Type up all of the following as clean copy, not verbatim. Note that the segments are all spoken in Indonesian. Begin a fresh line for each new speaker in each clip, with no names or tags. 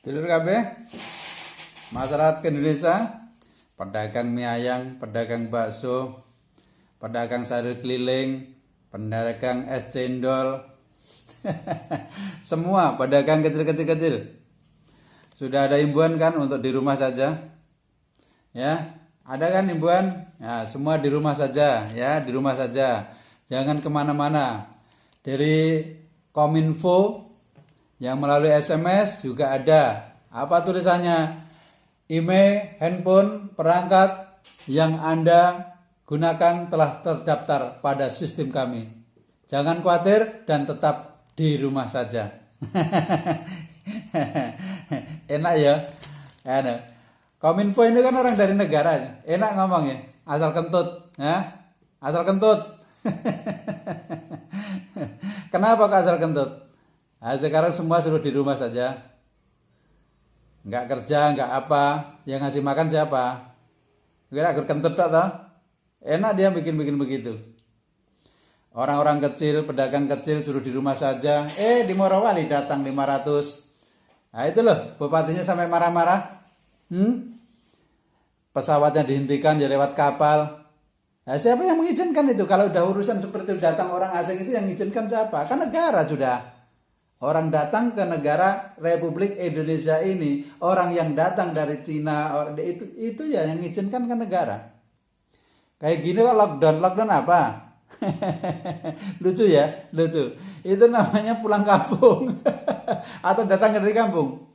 Dulur kabeh, masyarakat Indonesia, pedagang mie ayam, pedagang bakso, pedagang sayur keliling, pedagang es cendol, semua pedagang kecil-kecil. Sudah ada himbauan kan untuk di rumah saja? Ya, ada kan himbauan? Ya, semua di rumah saja, ya di rumah saja. Jangan kemana-mana. Dari Kominfo yang melalui SMS juga ada. Apa tulisannya? Email, handphone, perangkat yang Anda gunakan telah terdaftar pada sistem kami. Jangan khawatir dan tetap di rumah saja. Enak ya? Enak. Kominfo ini kan orang dari negara. Enak ngomongnya. Asal kentut. Ya? Asal kentut. Kenapa kok asal kentut? Nah, sekarang semua suruh di rumah saja. Nggak kerja, nggak apa. Yang ngasih makan siapa? Kira-kira kentut tak toh? Enak dia bikin-bikin begitu. Orang-orang kecil, pedagang kecil suruh di rumah saja. Di Morowali datang 500. Nah itu loh, bupatinya sampai marah-marah. Pesawatnya dihentikan ya lewat kapal. Nah, siapa yang mengizinkan itu? Kalau udah urusan seperti itu datang orang asing itu yang mengizinkan siapa? Kan negara sudah. Orang datang ke negara Republik Indonesia ini, orang yang datang dari Cina, itu ya yang mengizinkan ke negara. Kayak gini kok lockdown apa? Lucu ya, lucu. Itu namanya pulang kampung atau datang dari kampung.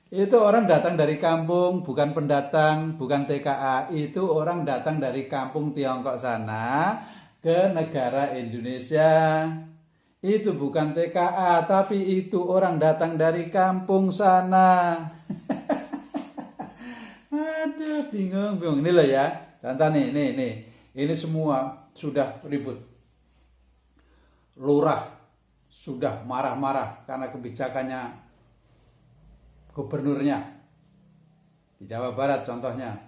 Itu orang datang dari kampung, bukan pendatang, bukan TKA. Itu orang datang dari kampung Tiongkok sana ke negara Indonesia. Itu bukan TKA, tapi itu orang datang dari kampung sana. Aduh, bingung. Ini loh ya. Contoh nih. Ini semua sudah ribut. Lurah sudah marah-marah karena kebijakannya gubernurnya di Jawa Barat contohnya.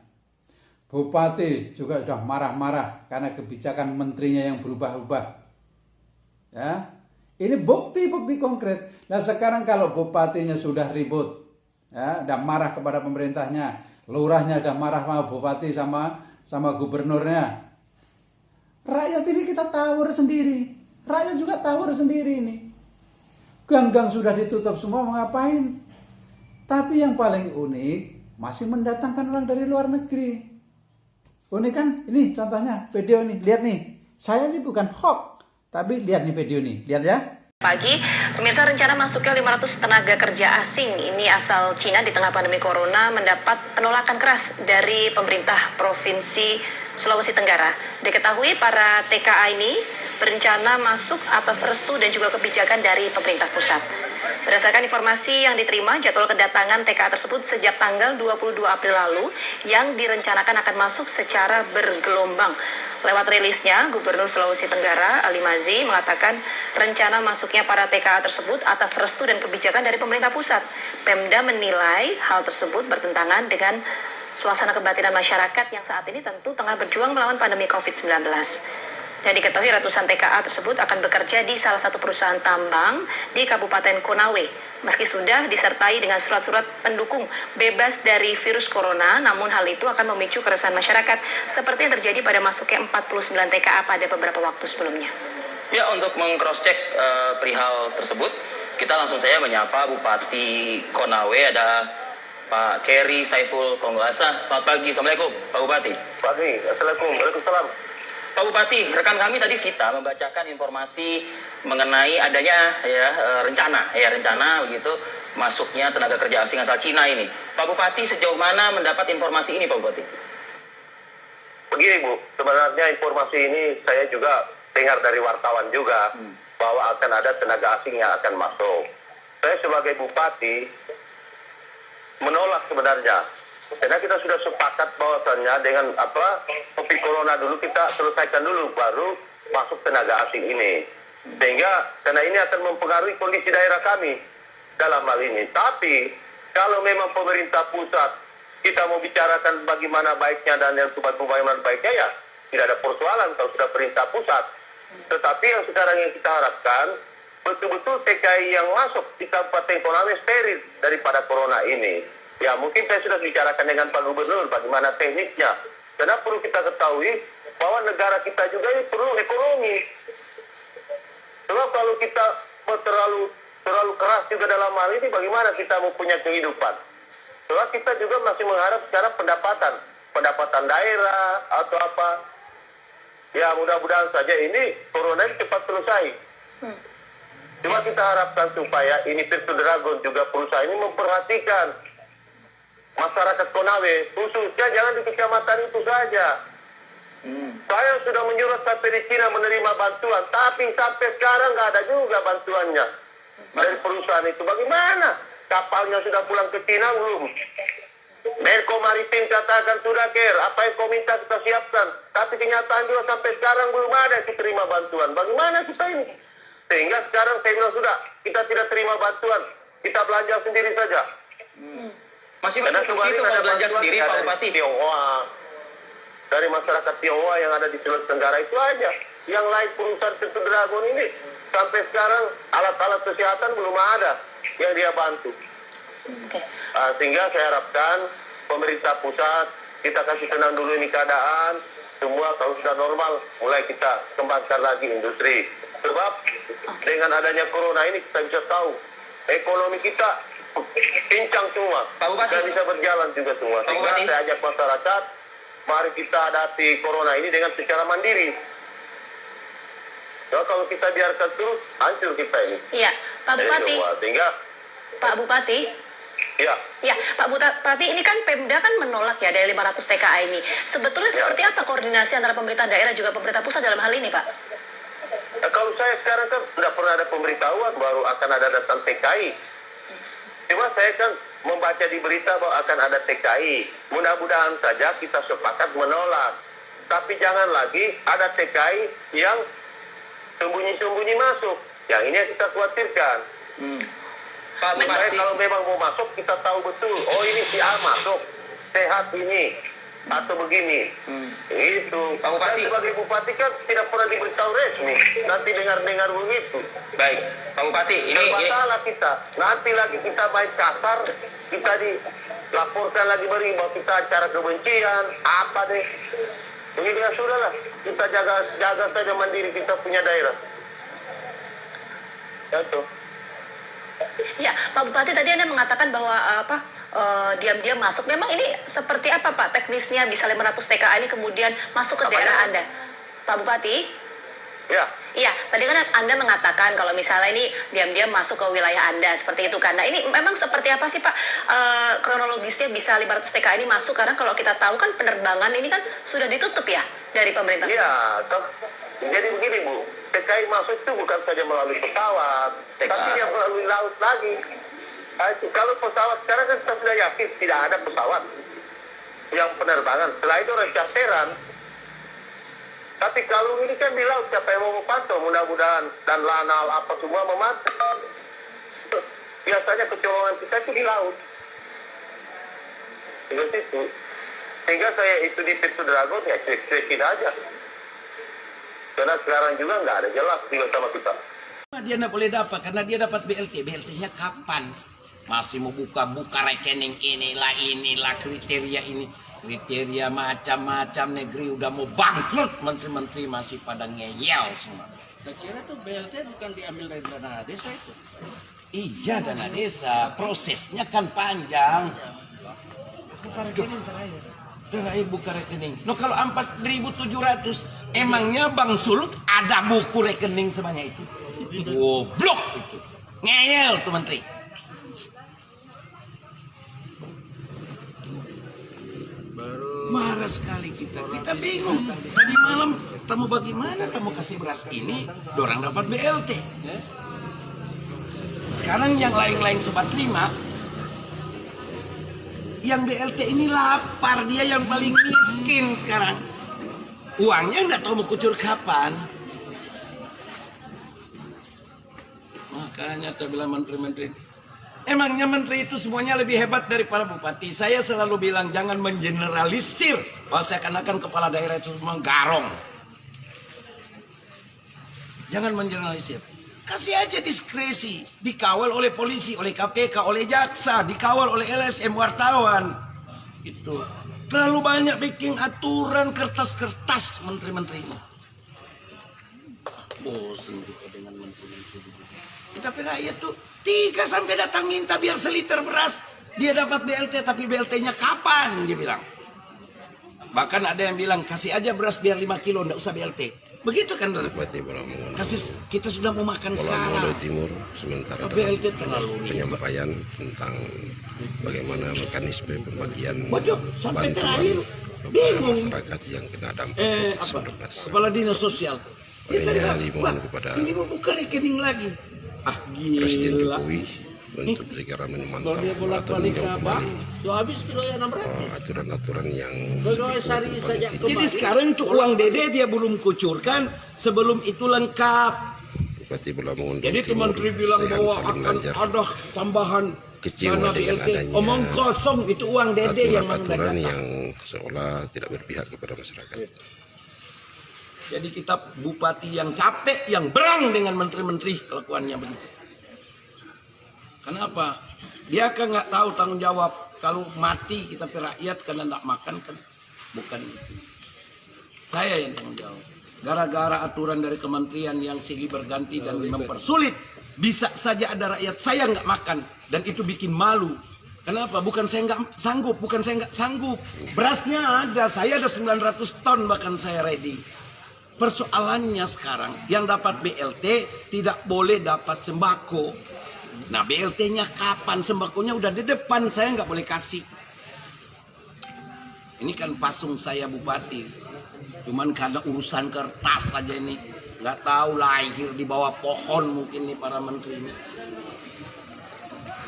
Bupati juga sudah marah-marah karena kebijakan menterinya yang berubah-ubah. Ya, ini bukti-bukti konkret. Nah sekarang kalau bupatinya sudah ribut, ya, dan marah kepada pemerintahnya, lurahnya sudah marah sama bupati sama gubernurnya. Rakyat ini kita tawar sendiri. Rakyat juga tawar sendiri ini. Gang-gang sudah ditutup semua, mau ngapain? Tapi yang paling unik masih mendatangkan orang dari luar negeri. Unik kan? Ini contohnya video nih, lihat nih. Saya ini bukan hoax, tapi lihat nih video nih, lihat ya.
Pagi, pemirsa, rencana masuknya 500 tenaga kerja asing ini asal Cina di tengah pandemi corona mendapat penolakan keras dari pemerintah Provinsi Sulawesi Tenggara. Diketahui para TKA ini berencana masuk atas restu dan juga kebijakan dari pemerintah pusat. Berdasarkan informasi yang diterima, jadwal kedatangan TKA tersebut sejak tanggal 22 April lalu yang direncanakan akan masuk secara bergelombang. Lewat rilisnya, Gubernur Sulawesi Tenggara, Ali Mazi, mengatakan rencana masuknya para TKA tersebut atas restu dan kebijakan dari pemerintah pusat. Pemda menilai hal tersebut bertentangan dengan suasana kebatinan masyarakat yang saat ini tentu tengah berjuang melawan pandemi COVID-19. Dan diketahui ratusan TKA tersebut akan bekerja di salah satu perusahaan tambang di Kabupaten Konawe. Meski sudah disertai dengan surat-surat pendukung bebas dari virus corona, namun hal itu akan memicu keresahan masyarakat seperti yang terjadi pada masuknya 49 TKA pada beberapa waktu sebelumnya.
Ya, untuk meng-cross-check perihal tersebut, kita langsung saja menyapa Bupati Konawe, ada Pak Keri Saiful Konglasa. Selamat pagi, Assalamualaikum Pak Bupati.
Pagi, Assalamualaikum, Waalaikumsalam.
Pak Bupati, rekan kami tadi Vita membacakan informasi mengenai adanya rencana begitu masuknya tenaga kerja asing asal Cina ini. Pak Bupati, sejauh mana mendapat informasi ini, Pak Bupati?
Begini Bu, sebenarnya informasi ini saya juga dengar dari wartawan juga bahwa akan ada tenaga asing yang akan masuk. Saya sebagai Bupati menolak sebenarnya. Karena kita sudah sepakat bahwasannya dengan topik corona dulu kita selesaikan dulu, baru masuk tenaga asing ini. Sehingga karena ini akan mempengaruhi kondisi daerah kami dalam hal ini. Tapi kalau memang pemerintah pusat kita mau bicarakan bagaimana baiknya dan yang bagaimana baiknya, ya tidak ada persoalan kalau sudah perintah pusat. Tetapi yang sekarang yang kita harapkan betul-betul TKI yang masuk di Kabupaten Konawe steril daripada corona ini. Ya mungkin saya sudah bicarakan dengan Pak Gubernur bagaimana tekniknya. Karena perlu kita ketahui bahwa negara kita juga ini perlu ekonomi. Sebab kalau kita terlalu keras juga dalam hal ini, bagaimana kita mempunyai kehidupan? Sebab kita juga masih mengharap secara pendapatan daerah atau apa. Ya mudah-mudahan saja ini corona ini cepat selesai. Cuma kita harapkan supaya ini Virtu Dragon juga perusahaan ini memperhatikan masyarakat Konawe, khususnya jangan di kecamatan itu saja. Saya sudah menyuruh sampai di Cina menerima bantuan, tapi sampai sekarang nggak ada juga bantuannya dari perusahaan itu. Bagaimana? Kapalnya sudah pulang ke Cina belum? Menko Maritim katakan sudah apa yang kau minta kita siapkan. Tapi kenyataan juga sampai sekarang belum ada yang diterima bantuan. Bagaimana kita ini? Sehingga sekarang saya bilang sudah, kita tidak terima bantuan, kita belanja sendiri saja.
Masih cukup itu kalau belanja sendiri Pak Bupati?
Tionghoa, dari masyarakat Tionghoa yang ada di Sulawesi Tenggara itu aja. Yang lain perusahaan Virtu Dragon ini sampai sekarang alat-alat kesehatan belum ada yang dia bantu. Sehingga saya harapkan pemerintah pusat, kita kasih tenang dulu ini keadaan, semua kalau sudah normal mulai kita kembangkan lagi industri. Sebab dengan adanya corona ini kita bisa tahu ekonomi kita pincang semua, dan bisa berjalan juga semua. Sehingga saya ajak masyarakat, mari kita hadapi corona ini dengan secara mandiri. So, kalau kita biarkan terus, hancur kita ini.
Iya, Pak Bupati.
Sehingga
Pak Bupati.
Ya.
Ya, Pak Bupati, ini kan Pemda kan menolak ya dari 500 TKA ini. Sebetulnya seperti apa koordinasi antara pemerintah daerah juga pemerintah pusat dalam hal ini, Pak?
Kalau saya sekarang kan tidak pernah ada pemberitahuan baru akan ada datang TKI. Cuma saya kan membaca di berita bahwa akan ada TKI. Mudah-mudahan saja kita sepakat menolak. Tapi jangan lagi ada TKI yang sembunyi-sembunyi masuk. Yang ini yang kita khawatirkan.
Pak Bupati,
kalau memang mau masuk, kita tahu betul. Oh ini si A masuk, sehat ini, atau begini. Itu.
Pak Bupati.
Saya sebagai bupati kan tidak pernah diberitahu resmi. Nanti dengar-dengar begitu.
Baik, Pak Bupati, ini
masalah kita. Nanti lagi kita main kasar, kita dilaporkan lagi bahwa kita acara kebencian, apa deh. Ini ya sudahlah, kita jaga saja mandiri kita punya daerah. Itu.
Ya, Pak Bupati tadi Anda mengatakan bahwa diam-diam masuk. Memang ini seperti apa Pak teknisnya bisa 500 TKA ini kemudian masuk ke daerah Anda? Pak Bupati?
Ya.
Iya, tadi kan Anda mengatakan kalau misalnya ini diam-diam masuk ke wilayah Anda seperti itu kan. Nah, ini memang seperti apa sih Pak kronologisnya bisa 500 TKA ini masuk? Karena kalau kita tahu kan penerbangan ini kan sudah ditutup ya dari pemerintah.
Iya, jadi begini Bu, TKI masuk itu bukan saja melalui pesawat, tapi dia melalui laut lagi. Kalau pesawat sekarang kan kita sudah yakin tidak ada pesawat yang penerbangan. Setelah itu orang charteran. Tapi kalau ini kan di laut, siapa yang mau memantau? Mudah-mudahan dan lanal apa semua memantau. Biasanya kecolongan kita itu di laut. Sehingga saya itu di Virtu Dragon ya cuek-cuekin aja. Karena sekarang juga nggak ada jelas juga sama kita.
Dia nggak boleh dapat karena dia dapat BLT. BLT-nya kapan? Masih mau buka rekening inilah kriteria ini. Kriteria macam-macam, negeri udah mau bangkrut, menteri-menteri masih pada ngeyel semua.
Saya kira tuh BLT bukan diambil dari dana desa itu.
Iya, dana desa, prosesnya kan panjang.
Bukan rekening terakhir.
Terakhir buka rekening. Loh kalau 4.700, emangnya Bang Sulut ada buku rekening sebanyak itu? Goblok itu. Ngeyel tuh menteri. Marah sekali kita bingung. Tadi malam tamu bagaimana tamu kasih beras ini, dorang dapat BLT. Sekarang yang lain-lain sobat 5, yang BLT ini lapar, dia yang paling miskin sekarang. Uangnya nggak tahu mau kucur kapan. Makanya saya bilang menteri-menteri. Emangnya menteri itu semuanya lebih hebat daripada bupati? Saya selalu bilang jangan mengeneralisir bahwa seakan-akan kepala daerah itu semua garong. Jangan mengeneralisir. Kasih aja diskresi, dikawal oleh polisi, oleh KPK, oleh jaksa, dikawal oleh LSM, wartawan. Itu terlalu banyak bikin aturan kertas-kertas menteri-menteri ini. Bosan kita dengan menteri-menteri. Tapi rakyat tuh 3 sampai datang minta biar seliter beras, dia dapat BLT, tapi BLT-nya kapan dia bilang. Bahkan ada yang bilang kasih aja beras biar 5 kilo, enggak usah BLT. Begitu kan,
Bupati Bolamongondo.
kasih, kita sudah mau makan
Bolamongondo
sekarang.
Timur sementara
BLT
dalam
terlalu
penyampaian tentang bagaimana mekanisme pembagian
Waduh, sampai
bantuan
terakhir
kepada
bingung.
masyarakat yang kena dampak
Apa?
COVID-19.
Kepala Dinas Sosial. Dia
Makanya
bilang,
dimohon
"Wah,
kepada
ini mau buka rekening lagi." Ah,
Presiden
gila.
Jokowi untuk segera memantau
Kalau dia
atau
bolak-balik
meninjau
apa?
kembali
So habis kilo ya 600.
aturan-aturan yang
Kalau
seperti
sehari
itu
saja
paling
Jadi sekarang untuk uang Dede dia belum kucurkan, sebelum itu lengkap.
Bupati Bolamongondo
Jadi
Timur,
menteri bilang
Sehan
bahwa
Salim
akan
Lanjar,
ada tambahan
kecewa
dana
dengan
BLT.
adanya
Omong kosong, itu uang Dede yang
aturan-aturan
datang.
yang seolah tidak berpihak kepada masyarakat.
Jadi kita bupati yang capek, yang berang dengan menteri-menteri kelakuannya begitu. Kenapa? Dia kan nggak tahu tanggung jawab. Kalau mati kita rakyat karena nggak makan kan bukan itu. Saya yang tanggung jawab. Gara-gara aturan dari kementerian yang silih berganti dan mempersulit, bisa saja ada rakyat saya nggak makan dan itu bikin malu. Kenapa? Bukan saya nggak sanggup, bukan saya nggak sanggup. Berasnya ada, saya ada 900 ton bahkan saya ready. Persoalannya sekarang yang dapat BLT tidak boleh dapat sembako. Nah BLT-nya kapan? Sembakonya udah di depan, saya nggak boleh kasih. Ini kan pasung saya bupati. Cuman karena urusan kertas aja ini. Nggak tahu lahir di bawah pohon mungkin nih para menteri ini.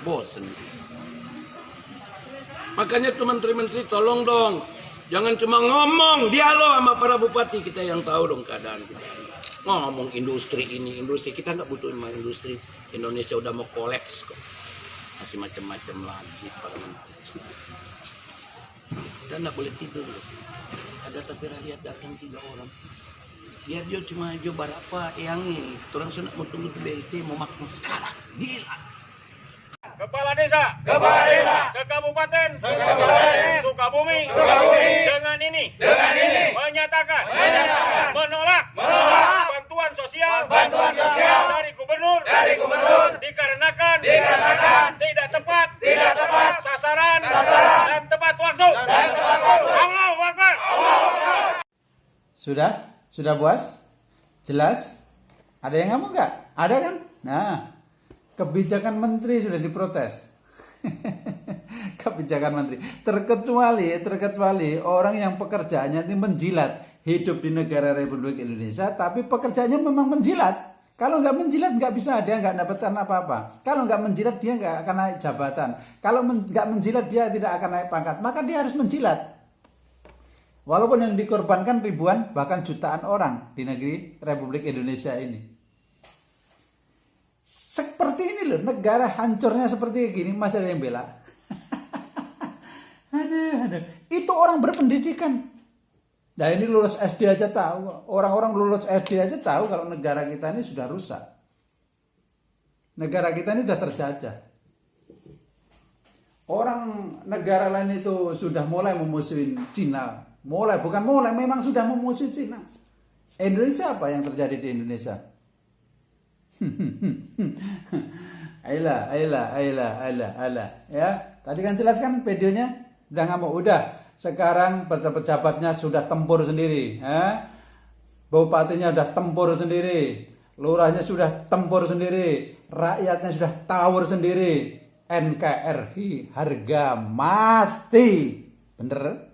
Bosen. Makanya tuh menteri-menteri tolong dong. Jangan cuma ngomong, dialog sama para bupati. Kita yang tahu dong keadaan kita. Ngomong industri ini, industri. Kita nggak butuh industri. Indonesia udah mau kolaps kok. Masih macam-macam lagi para menteri. Kita nggak boleh tidur loh. Ada tapi rakyat datang 3 orang. Biar dia cuma aja berapa yang ini. Orang sudah mau tunggu di BLT mau makan sekarang. Gila.
Kepala Desa, Sekabupaten, Sukabumi, dengan ini, menyatakan, menolak, bantuan sosial, dari gubernur, dikarenakan, tidak tepat, sasaran, dan tepat waktu. Allahu Akbar.
Sudah puas? Jelas? Ada yang ngomong nggak? Ada kan? Nah, kebijakan menteri sudah diprotes. Kebijakan menteri. Terkecuali orang yang pekerjaannya ini menjilat, hidup di negara Republik Indonesia, tapi pekerjaannya memang menjilat. Kalau nggak menjilat nggak bisa, dia nggak dapatkan apa-apa. Kalau nggak menjilat dia nggak akan naik jabatan. Kalau nggak menjilat dia tidak akan naik pangkat. Maka dia harus menjilat. Walaupun yang dikorbankan ribuan bahkan jutaan orang di negeri Republik Indonesia ini. Seperti ini loh, negara hancurnya seperti gini masih ada yang bela. Aduh. Itu orang berpendidikan. Nah ini lulus SD aja tahu. Orang-orang lulus SD aja tahu kalau negara kita ini sudah rusak. Negara kita ini sudah terjajah. Orang negara lain itu sudah mulai memusuhin Cina. Memang sudah memusuhi Cina. Indonesia apa yang terjadi di Indonesia? Ayolah. Ya, tadi kan jelaskan videonya. Udah ngamuk, udah. Sekarang pejabatnya sudah tempur sendiri. Bupatinya sudah tempur sendiri. Lurahnya sudah tempur sendiri. Rakyatnya sudah tawur sendiri. NKRI harga mati. Bener?